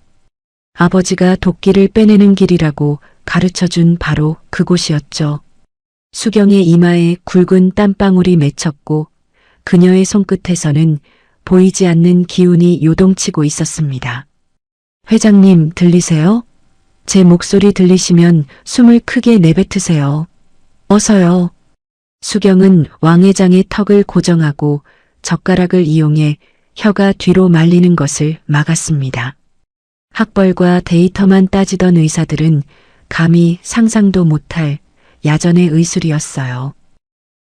아버지가 도끼를 빼내는 길이라고 가르쳐준 바로 그곳이었죠. 수경의 이마에 굵은 땀방울이 맺혔고 그녀의 손끝에서는 보이지 않는 기운이 요동치고 있었습니다. 회장님 들리세요? 제 목소리 들리시면 숨을 크게 내뱉으세요. 어서요. 수경은 왕 회장의 턱을 고정하고 젓가락을 이용해 혀가 뒤로 말리는 것을 막았습니다. 학벌과 데이터만 따지던 의사들은 감히 상상도 못할 야전의 의술이었어요.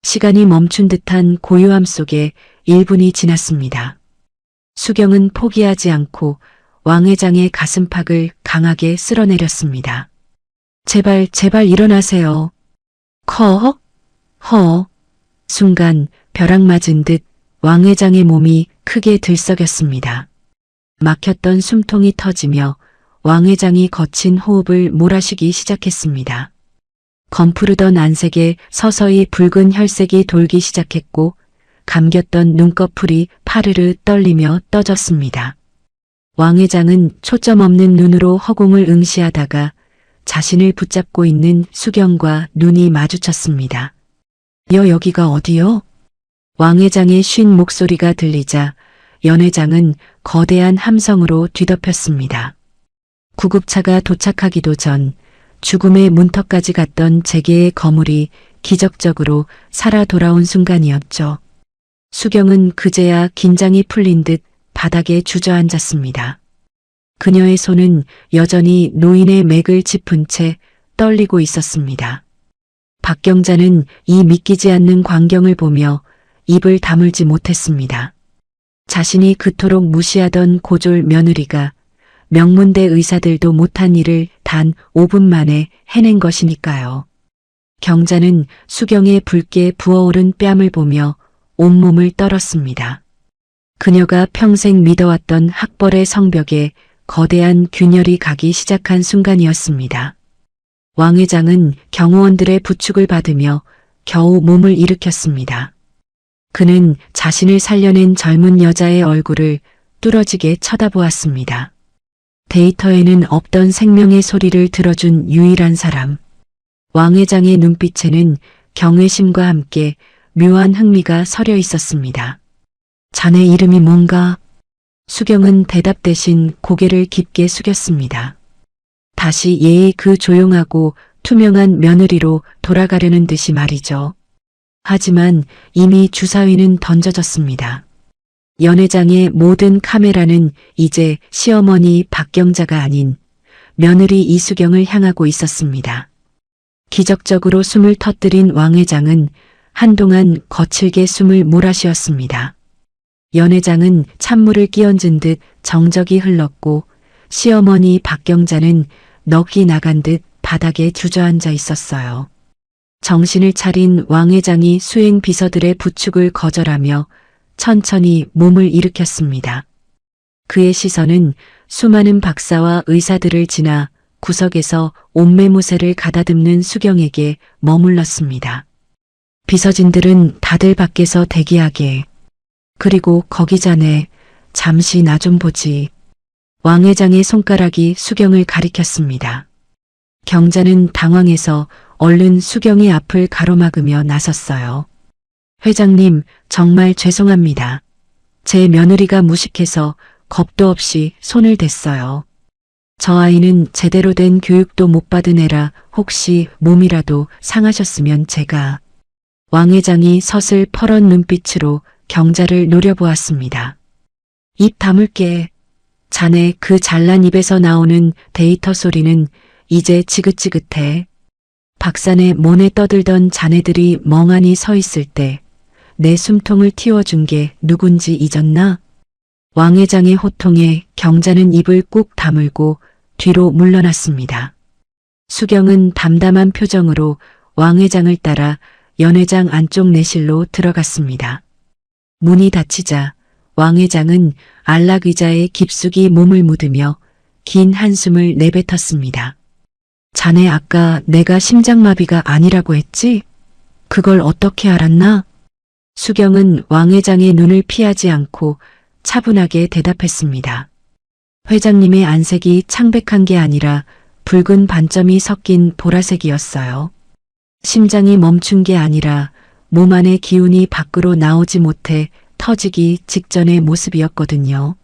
시간이 멈춘 듯한 고요함 속에 1분이 지났습니다. 수경은 포기하지 않고 왕 회장의 가슴팍을 강하게 쓸어내렸습니다. 제발 일어나세요. 순간 벼락 맞은 듯 왕 회장의 몸이 크게 들썩였습니다. 막혔던 숨통이 터지며 왕 회장이 거친 호흡을 몰아쉬기 시작했습니다. 검푸르던 안색에 서서히 붉은 혈색이 돌기 시작했고 감겼던 눈꺼풀이 하르르 떨리며 떠졌습니다. 왕 회장은 초점 없는 눈으로 허공을 응시하다가 자신을 붙잡고 있는 수경과 눈이 마주쳤습니다. 여기가 어디요? 왕 회장의 쉰 목소리가 들리자 연 회장은 거대한 함성으로 뒤덮였습니다. 구급차가 도착하기도 전 죽음의 문턱까지 갔던 재계의 거물이 기적적으로 살아 돌아온 순간이었죠. 수경은 그제야 긴장이 풀린 듯 바닥에 주저앉았습니다. 그녀의 손은 여전히 노인의 맥을 짚은 채 떨리고 있었습니다. 박경자는 이 믿기지 않는 광경을 보며 입을 다물지 못했습니다. 자신이 그토록 무시하던 고졸 며느리가 명문대 의사들도 못한 일을 단 5분 만에 해낸 것이니까요. 경자는 수경의 붉게 부어오른 뺨을 보며 온몸을 떨었습니다. 그녀가 평생 믿어왔던 학벌의 성벽에 거대한 균열이 가기 시작한 순간이었습니다. 왕 회장은 경호원들의 부축을 받으며 겨우 몸을 일으켰습니다. 그는 자신을 살려낸 젊은 여자의 얼굴을 뚫어지게 쳐다보았습니다. 데이터에는 없던 생명의 소리를 들어준 유일한 사람. 왕 회장의 눈빛에는 경외심과 함께 묘한 흥미가 서려 있었습니다. 자네 이름이 뭔가? 수경은 대답 대신 고개를 깊게 숙였습니다. 다시 예의 그 조용하고 투명한 며느리로 돌아가려는 듯이 말이죠. 하지만 이미 주사위는 던져졌습니다. 연 회장의 모든 카메라는 이제 시어머니 박경자가 아닌 며느리 이수경을 향하고 있었습니다. 기적적으로 숨을 터뜨린 왕 회장은 한동안 거칠게 숨을 몰아쉬었습니다. 연 회장은 찬물을 끼얹은 듯 정적이 흘렀고 시어머니 박경자는 넋이 나간 듯 바닥에 주저앉아 있었어요. 정신을 차린 왕 회장이 수행 비서들의 부축을 거절하며 천천히 몸을 일으켰습니다. 그의 시선은 수많은 박사와 의사들을 지나 구석에서 옷매무새를 가다듬는 수경에게 머물렀습니다. 비서진들은 다들 밖에서 대기하게. 그리고 거기 자네 잠시 나 좀 보지. 왕 회장의 손가락이 수경을 가리켰습니다. 경자는 당황해서 얼른 수경의 앞을 가로막으며 나섰어요. 회장님, 정말 죄송합니다. 제 며느리가 무식해서 겁도 없이 손을 댔어요. 저 아이는 제대로 된 교육도 못 받은 애라 혹시 몸이라도 상하셨으면 제가. 왕 회장이 서슬 퍼런 눈빛으로 경자를 노려보았습니다. 입 다물게. 자네 그 잘난 입에서 나오는 데이터 소리는 이제 지긋지긋해. 박산의 모내 떠들던 자네들이 멍하니 서 있을 때 내 숨통을 틔워준 게 누군지 잊었나? 왕 회장의 호통에 경자는 입을 꾹 다물고 뒤로 물러났습니다. 수경은 담담한 표정으로 왕 회장을 따라 연 회장 안쪽 내실로 들어갔습니다. 문이 닫히자 왕 회장은 안락 의자에 깊숙이 몸을 묻으며 긴 한숨을 내뱉었습니다. 자네 아까 내가 심장마비가 아니라고 했지? 그걸 어떻게 알았나? 수경은 왕 회장의 눈을 피하지 않고 차분하게 대답했습니다. 회장님의 안색이 창백한 게 아니라 붉은 반점이 섞인 보라색이었어요. 심장이 멈춘 게 아니라 몸 안의 기운이 밖으로 나오지 못해 터지기 직전의 모습이었거든요.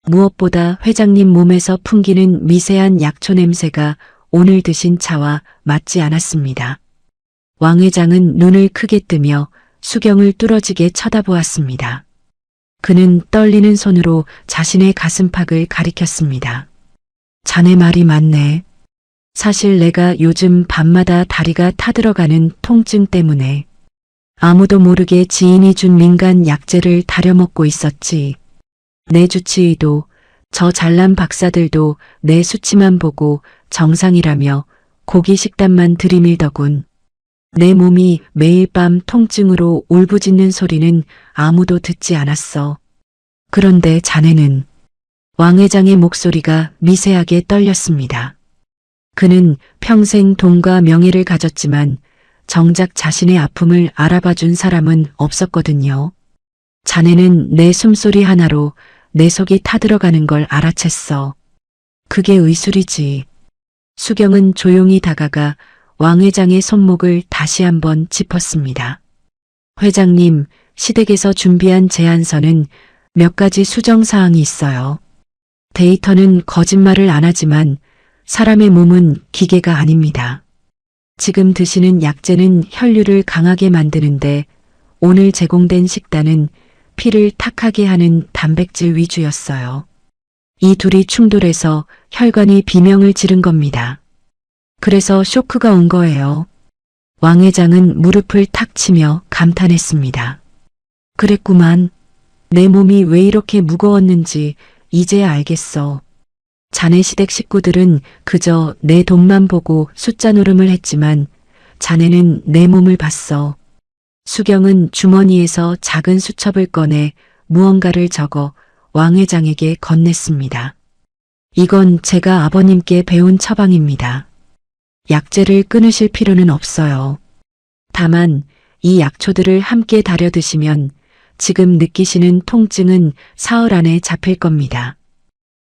무엇보다 회장님 몸에서 풍기는 미세한 약초 냄새가 오늘 드신 차와 맞지 않았습니다. 왕 회장은 눈을 크게 뜨며 수경을 뚫어지게 쳐다보았습니다. 그는 떨리는 손으로 자신의 가슴팍을 가리켰습니다. 자네 말이 맞네. 사실 내가 요즘 밤마다 다리가 타들어가는 통증 때문에 아무도 모르게 지인이 준 민간 약재를 다려먹고 있었지. 내 주치의도 저 잘난 박사들도 내 수치만 보고 정상이라며 고기 식단만 들이밀더군. 내 몸이 매일 밤 통증으로 울부짖는 소리는 아무도 듣지 않았어. 그런데 자네는. 왕 회장의 목소리가 미세하게 떨렸습니다. 그는 평생 돈과 명예를 가졌지만 정작 자신의 아픔을 알아봐 준 사람은 없었거든요. 자네는 내 숨소리 하나로 내 속이 타들어가는 걸 알아챘어. 그게 의술이지. 수경은 조용히 다가가 왕 회장의 손목을 다시 한번 짚었습니다. 회장님, 시댁에서 준비한 제안서는 몇 가지 수정사항이 있어요. 데이터는 거짓말을 안 하지만 사람의 몸은 기계가 아닙니다. 지금 드시는 약재는 혈류를 강하게 만드는데 오늘 제공된 식단은 피를 탁하게 하는 단백질 위주였어요. 이 둘이 충돌해서 혈관이 비명을 지른 겁니다. 그래서 쇼크가 온 거예요. 왕 회장은 무릎을 탁 치며 감탄했습니다. 그랬구만. 내 몸이 왜 이렇게 무거웠는지 이제야 알겠어. 자네 시댁 식구들은 그저 내 돈만 보고 숫자 노름을 했지만 자네는 내 몸을 봤어. 수경은 주머니에서 작은 수첩을 꺼내 무언가를 적어 왕 회장에게 건넸습니다. 이건 제가 아버님께 배운 처방입니다. 약재를 끊으실 필요는 없어요. 다만 이 약초들을 함께 달여 드시면 지금 느끼시는 통증은 사흘 안에 잡힐 겁니다.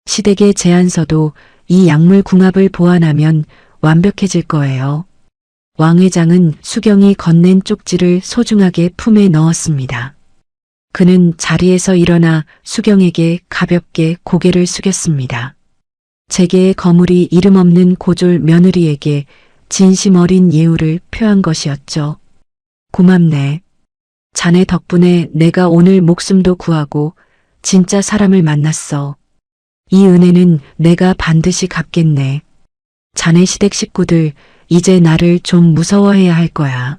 시댁의 제안서도 이 약물 궁합을 보완하면 완벽해질 거예요. 왕 회장은 수경이 건넨 쪽지를 소중하게 품에 넣었습니다. 그는 자리에서 일어나 수경에게 가볍게 고개를 숙였습니다. 재계의 거물이 이름 없는 고졸 며느리에게 진심 어린 예우를 표한 것이었죠. 고맙네. 자네 덕분에 내가 오늘 목숨도 구하고 진짜 사람을 만났어. 이 은혜는 내가 반드시 갚겠네. 자네 시댁 식구들 이제 나를 좀 무서워해야 할 거야.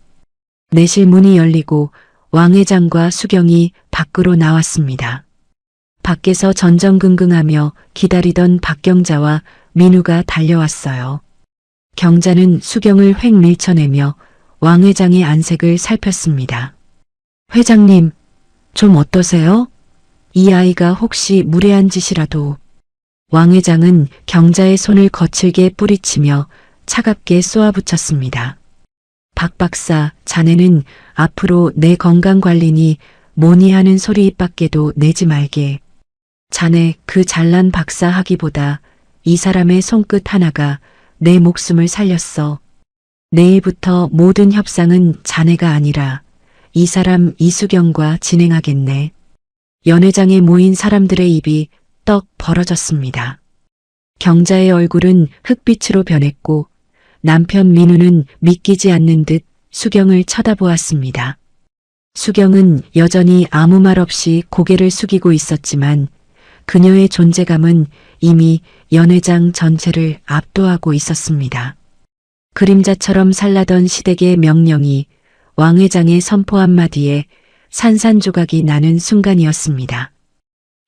내실 문이 열리고 왕 회장과 수경이 밖으로 나왔습니다. 밖에서 전전긍긍하며 기다리던 박경자와 민우가 달려왔어요. 경자는 수경을 획 밀쳐내며 왕 회장의 안색을 살폈습니다. 회장님, 좀 어떠세요? 이 아이가 혹시 무례한 짓이라도. 왕 회장은 경자의 손을 거칠게 뿌리치며 차갑게 쏘아붙였습니다. 박 박사, 자네는 앞으로 내 건강관리니 뭐니 하는 소리 입 밖에도 내지 말게. 자네 그 잘난 박사 하기보다 이 사람의 손끝 하나가 내 목숨을 살렸어. 내일부터 모든 협상은 자네가 아니라 이 사람 이수경과 진행하겠네. 연회장에 모인 사람들의 입이 떡 벌어졌습니다. 경자의 얼굴은 흑빛으로 변했고 남편 민우는 믿기지 않는 듯 수경을 쳐다보았습니다. 수경은 여전히 아무 말 없이 고개를 숙이고 있었지만 그녀의 존재감은 이미 연회장 전체를 압도하고 있었습니다. 그림자처럼 살라던 시댁의 명령이 왕 회장의 선포 한마디에 산산조각이 나는 순간이었습니다.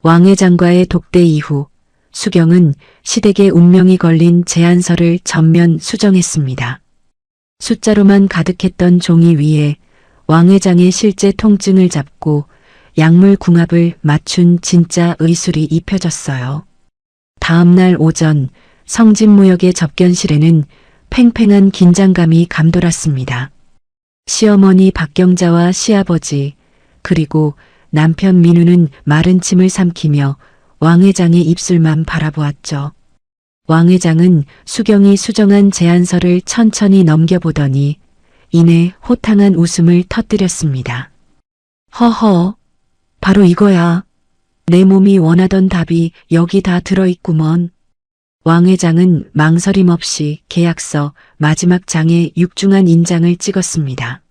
왕 회장과의 독대 이후 수경은 시댁의 운명이 걸린 제안서를 전면 수정했습니다. 숫자로만 가득했던 종이 위에 왕 회장의 실제 통증을 잡고 약물 궁합을 맞춘 진짜 의술이 입혀졌어요. 다음 날 오전 성진무역의 접견실에는 팽팽한 긴장감이 감돌았습니다. 시어머니 박경자와 시아버지 그리고 남편 민우는 마른 침을 삼키며 왕 회장의 입술만 바라보았죠. 왕 회장은 수경이 수정한 제안서를 천천히 넘겨보더니 이내 호탕한 웃음을 터뜨렸습니다. 허허, 바로 이거야. 내 몸이 원하던 답이 여기 다 들어있구먼. 왕 회장은 망설임 없이 계약서 마지막 장에 육중한 인장을 찍었습니다.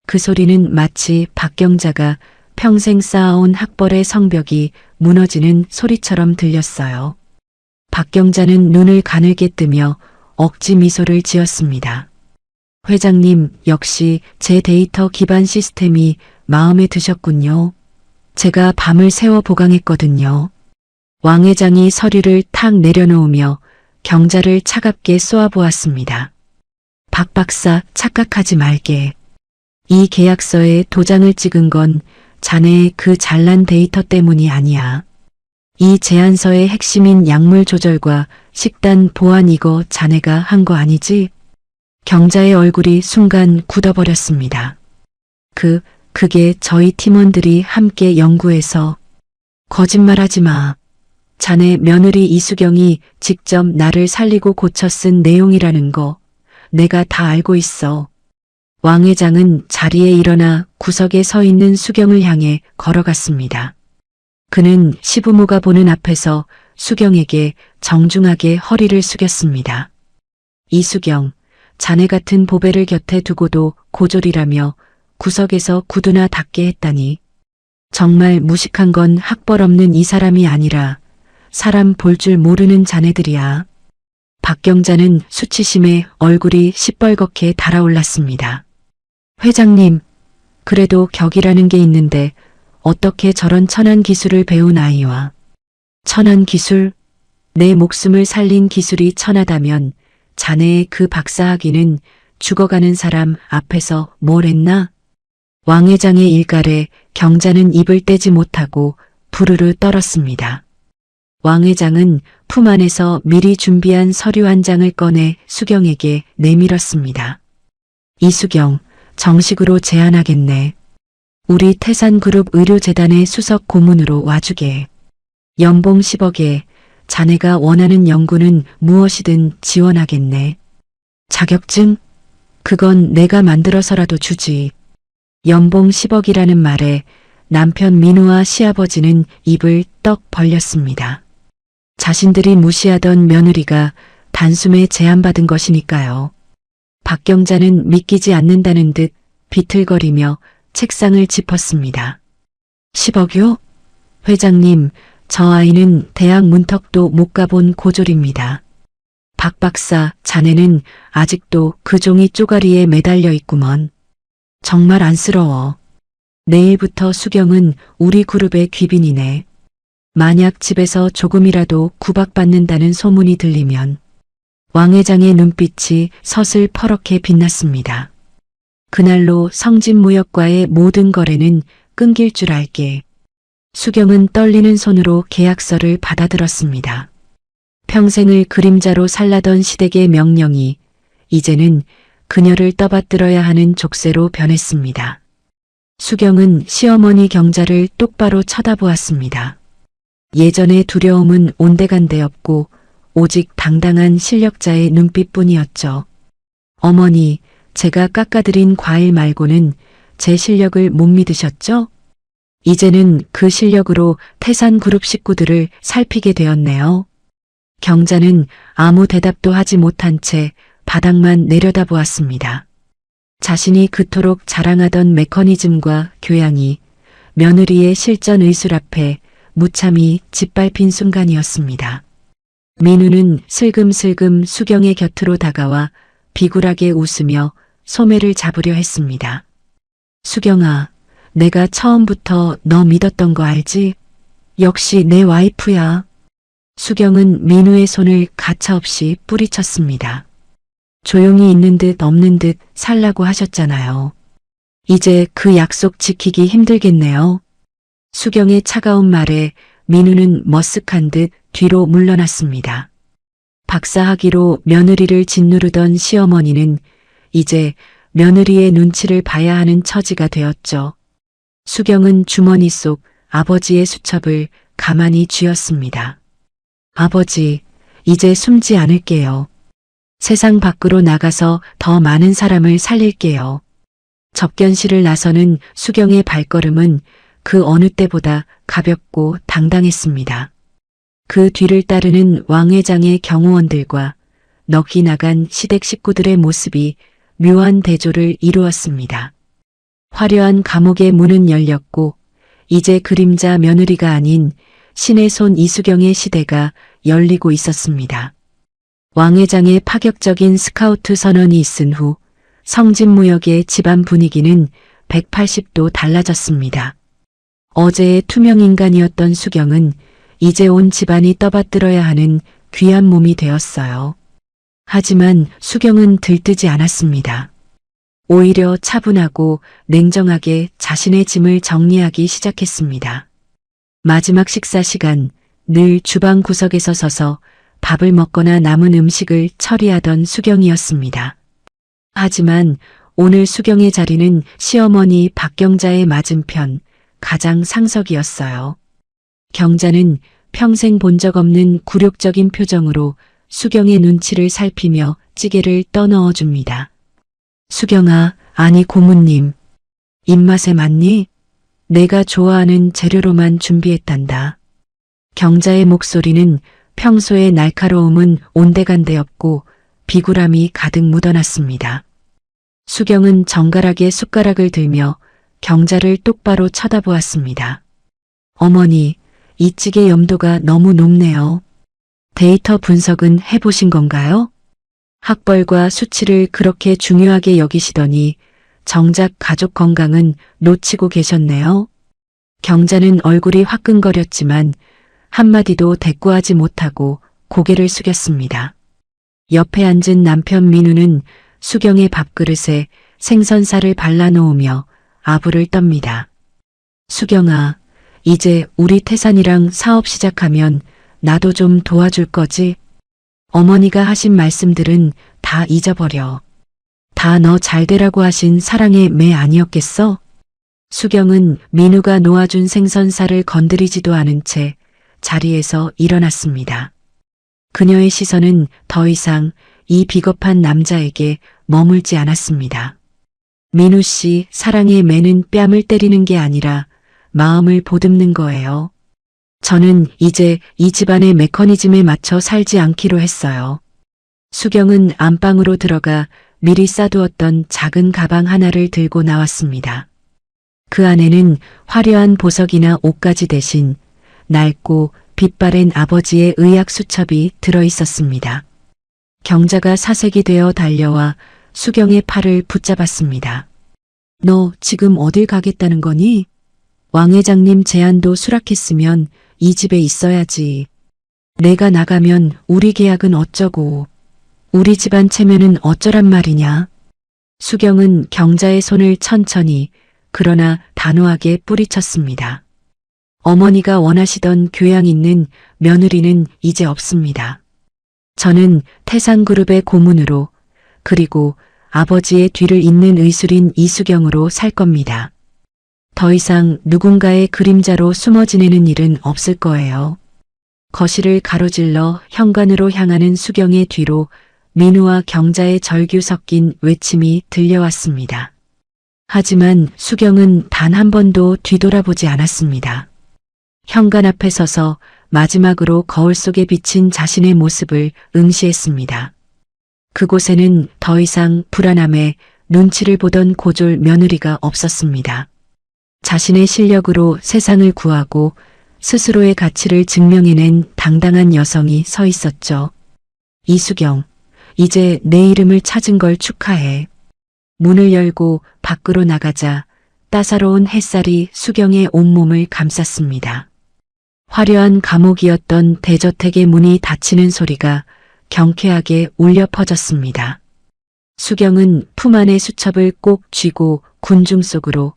그 소리는 마치 박경자가 평생 쌓아온 학벌의 성벽이 무너지는 소리처럼 들렸어요. 박경자는 눈을 가늘게 뜨며 억지 미소를 지었습니다. 회장님, 역시 제 데이터 기반 시스템이 마음에 드셨군요. 제가 밤을 새워 보강했거든요. 왕 회장이 서류를 탁 내려놓으며 경자를 차갑게 쏘아보았습니다. 박 박사, 착각하지 말게. 이 계약서에 도장을 찍은 건 자네의 그 잘난 데이터 때문이 아니야. 이 제안서의 핵심인 약물 조절과 식단 보완 이거 자네가 한 거 아니지? 경자의 얼굴이 순간 굳어버렸습니다. 그 그게 저희 팀원들이 함께 연구해서 거짓말하지 마. 자네 며느리 이수경이 직접 나를 살리고 고쳐 쓴 내용이라는 거 내가 다 알고 있어. 왕 회장은 자리에 일어나 구석에 서 있는 수경을 향해 걸어갔습니다. 그는 시부모가 보는 앞에서 수경에게 정중하게 허리를 숙였습니다. 이수경, 자네 같은 보배를 곁에 두고도 고졸이라며 구석에서 구두나 닦게 했다니. 정말 무식한 건 학벌 없는 이 사람이 아니라 사람 볼 줄 모르는 자네들이야. 박경자는 수치심에 얼굴이 시뻘겋게 달아올랐습니다. 회장님, 그래도 격이라는 게 있는데 어떻게 저런 천한 기술을 배운 아이와 천한 기술? 내 목숨을 살린 기술이 천하다면 자네의 그 박사학위는 죽어가는 사람 앞에서 뭘 했나? 왕 회장의 일갈에 경자는 입을 떼지 못하고 부르르 떨었습니다. 왕 회장은 품 안에서 미리 준비한 서류 한 장을 꺼내 수경에게 내밀었습니다. 이수경, 정식으로 제안하겠네. 우리 태산그룹 의료재단의 수석 고문으로 와주게. 연봉 10억에 자네가 원하는 연구는 무엇이든 지원하겠네. 자격증? 그건 내가 만들어서라도 주지. 연봉 10억이라는 말에 남편 민우와 시아버지는 입을 떡 벌렸습니다. 자신들이 무시하던 며느리가 단숨에 제안받은 것이니까요. 박경자는 믿기지 않는다는 듯 비틀거리며 책상을 짚었습니다. 10억요? 회장님, 저 아이는 대학 문턱도 못 가본 고졸입니다. 박 박사, 자네는 아직도 그 종이 쪼가리에 매달려 있구먼. 정말 안쓰러워. 내일부터 수경은 우리 그룹의 귀빈이네. 만약 집에서 조금이라도 구박받는다는 소문이 들리면 왕 회장의 눈빛이 서슬퍼렇게 빛났습니다. 그날로 성진무역과의 모든 거래는 끊길 줄 알게 수경은 떨리는 손으로 계약서를 받아들었습니다. 평생을 그림자로 살라던 시댁의 명령이 이제는 그녀를 떠받들어야 하는 족쇄로 변했습니다. 수경은 시어머니 경자를 똑바로 쳐다보았습니다. 예전의 두려움은 온데간데 없고 오직 당당한 실력자의 눈빛뿐이었죠. 어머니, 제가 깎아드린 과일 말고는 제 실력을 못 믿으셨죠? 이제는 그 실력으로 태산그룹 식구들을 살피게 되었네요. 경자는 아무 대답도 하지 못한 채 바닥만 내려다보았습니다. 자신이 그토록 자랑하던 메커니즘과 교양이 며느리의 실전 의술 앞에 무참히 짓밟힌 순간이었습니다. 민우는 슬금슬금 수경의 곁으로 다가와 비굴하게 웃으며 소매를 잡으려 했습니다. 수경아, 내가 처음부터 너 믿었던 거 알지? 역시 내 와이프야. 수경은 민우의 손을 가차없이 뿌리쳤습니다. 조용히 있는 듯 없는 듯 살라고 하셨잖아요. 이제 그 약속 지키기 힘들겠네요. 수경의 차가운 말에 민우는 머쓱한 듯 뒤로 물러났습니다. 박사학위로 며느리를 짓누르던 시어머니는 이제 며느리의 눈치를 봐야 하는 처지가 되었죠. 수경은 주머니 속 아버지의 수첩을 가만히 쥐었습니다. 아버지, 이제 숨지 않을게요. 세상 밖으로 나가서 더 많은 사람을 살릴게요. 접견실을 나서는 수경의 발걸음은 그 어느 때보다 가볍고 당당했습니다. 그 뒤를 따르는 왕 회장의 경호원들과 넋이 나간 시댁 식구들의 모습이 묘한 대조를 이루었습니다. 화려한 감옥의 문은 열렸고 이제 그림자 며느리가 아닌 신의 손 이수경의 시대가 열리고 있었습니다. 왕 회장의 파격적인 스카우트 선언이 있은 후 성진무역의 집안 분위기는 180도 달라졌습니다. 어제의 투명인간이었던 수경은 이제 온 집안이 떠받들어야 하는 귀한 몸이 되었어요. 하지만 수경은 들뜨지 않았습니다. 오히려 차분하고 냉정하게 자신의 짐을 정리하기 시작했습니다. 마지막 식사 시간, 늘 주방 구석에서 서서 밥을 먹거나 남은 음식을 처리하던 수경이었습니다. 하지만 오늘 수경의 자리는 시어머니 박경자의 맞은편 가장 상석이었어요. 경자는 평생 본 적 없는 굴욕적인 표정으로 수경의 눈치를 살피며 찌개를 떠넣어 줍니다. 수경아, 아니 고모님, 입맛에 맞니? 내가 좋아하는 재료로만 준비했단다. 경자의 목소리는 평소의 날카로움은 온데간데 없고 비굴함이 가득 묻어났습니다. 수경은 정갈하게 숟가락을 들며 경자를 똑바로 쳐다보았습니다. 어머니, 이 찌개 염도가 너무 높네요. 데이터 분석은 해보신 건가요? 학벌과 수치를 그렇게 중요하게 여기시더니 정작 가족 건강은 놓치고 계셨네요. 경자는 얼굴이 화끈거렸지만 한마디도 대꾸하지 못하고 고개를 숙였습니다. 옆에 앉은 남편 민우는 수경의 밥그릇에 생선살을 발라놓으며 아부를 떱니다. 수경아, 이제 우리 태산이랑 사업 시작하면 나도 좀 도와줄 거지? 어머니가 하신 말씀들은 다 잊어버려. 다 너 잘되라고 하신 사랑의 매 아니었겠어? 수경은 민우가 놓아준 생선살을 건드리지도 않은 채 자리에서 일어났습니다. 그녀의 시선은 더 이상 이 비겁한 남자에게 머물지 않았습니다. 민우 씨, 사랑의 매는 뺨을 때리는 게 아니라 마음을 보듬는 거예요. 저는 이제 이 집안의 메커니즘에 맞춰 살지 않기로 했어요. 수경은 안방으로 들어가 미리 싸두었던 작은 가방 하나를 들고 나왔습니다. 그 안에는 화려한 보석이나 옷가지 대신 낡고 빛바랜 아버지의 의학 수첩이 들어 있었습니다. 경자가 사색이 되어 달려와 수경의 팔을 붙잡았습니다. 너 지금 어딜 가겠다는 거니? 왕 회장님 제안도 수락했으면 이 집에 있어야지. 내가 나가면 우리 계약은 어쩌고, 우리 집안 체면은 어쩌란 말이냐. 수경은 경자의 손을 천천히 그러나 단호하게 뿌리쳤습니다. 어머니가 원하시던 교양 있는 며느리는 이제 없습니다. 저는 태산그룹의 고문으로 그리고 아버지의 뒤를 잇는 의술인 이수경으로 살 겁니다. 더 이상 누군가의 그림자로 숨어 지내는 일은 없을 거예요. 거실을 가로질러 현관으로 향하는 수경의 뒤로 민우와 경자의 절규 섞인 외침이 들려왔습니다. 하지만 수경은 단 한 번도 뒤돌아보지 않았습니다. 현관 앞에 서서 마지막으로 거울 속에 비친 자신의 모습을 응시했습니다. 그곳에는 더 이상 불안함에 눈치를 보던 고졸 며느리가 없었습니다. 자신의 실력으로 세상을 구하고 스스로의 가치를 증명해낸 당당한 여성이 서 있었죠. 이수경, 이제 내 이름을 찾은 걸 축하해. 문을 열고 밖으로 나가자 따사로운 햇살이 수경의 온몸을 감쌌습니다. 화려한 감옥이었던 대저택의 문이 닫히는 소리가 경쾌하게 울려 퍼졌습니다. 수경은 품 안의 수첩을 꼭 쥐고 군중 속으로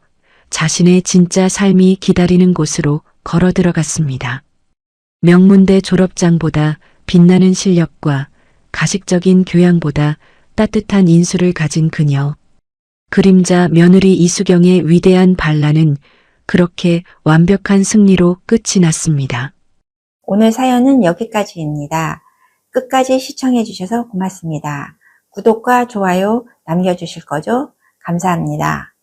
자신의 진짜 삶이 기다리는 곳으로 걸어 들어갔습니다. 명문대 졸업장보다 빛나는 실력과 가식적인 교양보다 따뜻한 인수를 가진 그녀. 그림자 며느리 이수경의 위대한 반란은 그렇게 완벽한 승리로 끝이 났습니다. 오늘 사연은 여기까지입니다. 끝까지 시청해 주셔서 고맙습니다. 구독과 좋아요 남겨주실 거죠? 감사합니다.